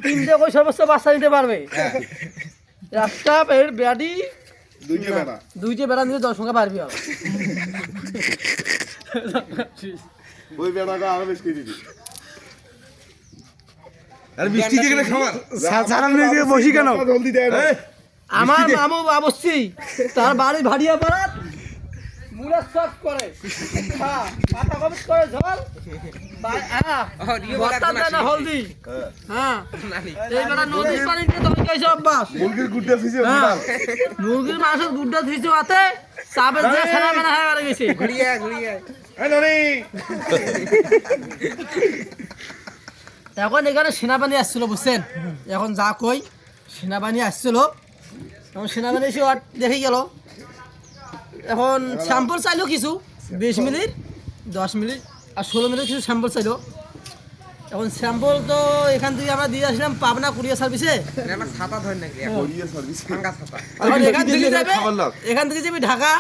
তিনটে করে সর্বোচ্চ বাচ্চা নিতে পারবে। একটা বেড়ি দুইটা বেড়া নিয়ে জনসংখ্যা বাড়বে। ওই বেড়াটা আরো বেশি দিবি। আর মিষ্টি দিয়ে গেলে খাবার সারা নিয়ে বসি কেন? জলদি দেয় না। আমার মামু বাবুসি তার বাড়ি ভাড়িয়া পাড়াত মুড়া সব করে, হ্যাঁ পাতা কবিত করে ঝোল না হলদি, হ্যাঁ এই বেটা নদীর পানিতে তো হইছে অভ্যাস। মুরগির গুড্ডা ফিসে হ্যাঁ, মুরগির মাংসের গুড্ডা দিছে হাতে চাপে যে ছানা মেনা হয়ে মারা গেছে। এই ননি এখন এখানে সেনাবাহিনী আসছিল বুঝছেন, এখন যা কই সেনাবাহিনী আসছিল, এখন সেনাবাহিনী এসে দেখে গেল। এখন স্যাম্পল চাইলো কিছু 20 মিনিট 10 মিনিট আর 16 মিনিট কিছু স্যাম্পল চাইলো। এখন স্যাম্পল তো এখান থেকে আমরা দিয়ে আসলাম পাবনা কুরিয়ার সার্ভিসে। এখন এখান থেকে যাবে ঢাকা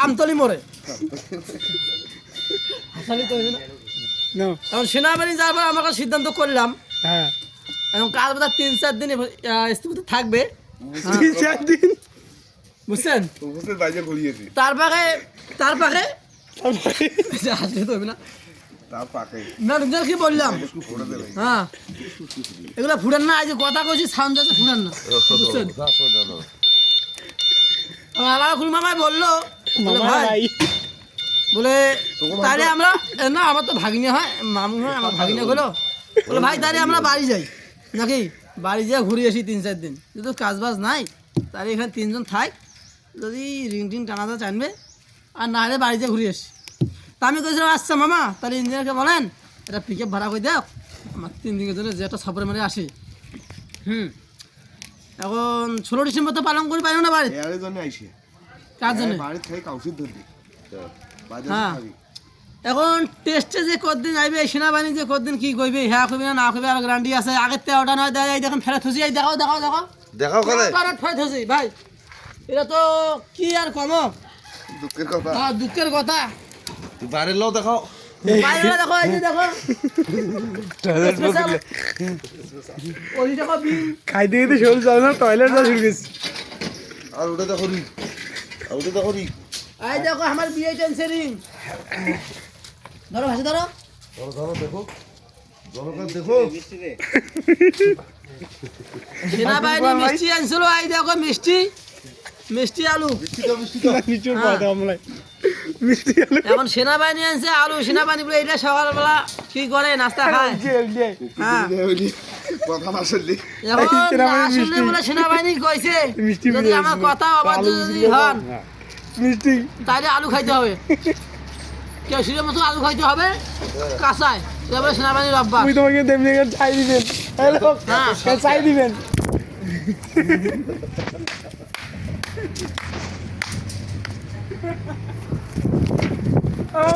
আমতলি মোড়ে। এখন সেনাবাহিনী যাওয়ার পর আমরা সিদ্ধান্ত করলাম এখন কাজ বোধ 3-4 দিন স্থগিত থাকবে, 3-4 দিন বুঝছেন। তার পাকে না নিজের কি বললাম, হ্যাঁ এগুলো ফুটান না, আজ কথা কইছি সাউন্ড আছে ফুটান না, বুঝছেন। আমার খুল মামাই বললো ভাই বলে তাহলে আমরা না, আমার তো ভাগিনা হয় মামু হয়, আমার ভাগিনা হলো বলে ভাই তাহলে আমরা বাড়ি যাই নাকি, বাড়ি যেয়ে ঘুরে আসি 3-4 দিন, যদি কাজ বাজ নাই তাহলে এখানে 3 জন থাক, যদি রিং টিং টানাটা টানবে আর না হলে বাড়িতে ঘুরে আসি। তা আমি কইছিলাম আচ্ছা মামা তাহলে ইঞ্জিনিয়ারকে বলেন এটা পিক আপ ভাড়া করে দাও আমার 3 দিনের জন্য, যে একটা সফরে মারে আসি। এখন 16 ডিসেম্বর তো পালন করে পাইও না বাড়ি, কার জন্য? হ্যাঁ এখন টেস্টে যে কদিন আইবে সেনাবাহিনী যে কদিন কি কইবে, হ্যাঁ কইবে না কইবে, আর গ্যারান্টি আছে। আগের 13টা নয় দেয় দেখেন ফেরত হচ্ছে, এই দেখাও ফেরত হচ্ছে ভাই, এটা তো কি আর কম দুঃখের কথা। বাইরের লোক দেখাও, বাইরে দেখো, এই যে দেখো ওই দেখো বিল খাইতে খেতে শরীর চলে না, টয়লেট যা শুরু গেছে। আর ওটা দেখো রি, এই দেখো আমার বিয়ে টেনছে রিং, ধরো ভাসে ধরো দেখো দেখো সেনাবাহিনী মিষ্টি আনছিল, এই দেখো মিষ্টি আলু, এখন সেনাবাহিনী আনছে আলু, সেনাবাহিনী বলে এইটা সকালবেলা কি করে নাস্তা খায়, হ্যাঁ কথা না শুনলি এখন আসলে বলে সেনাবাহিনী কইছে যদি আমার কথা অবাধ্য যদি হন তাহলে আলু খাইতে হবে, কেশিরের মতো আলু খাইতে হবে কাঁচায়, এবারে সেনাবাহিনীর অভ্যাস। তোমাকে তেমনি চাই দিবেন, চাই দিবেন।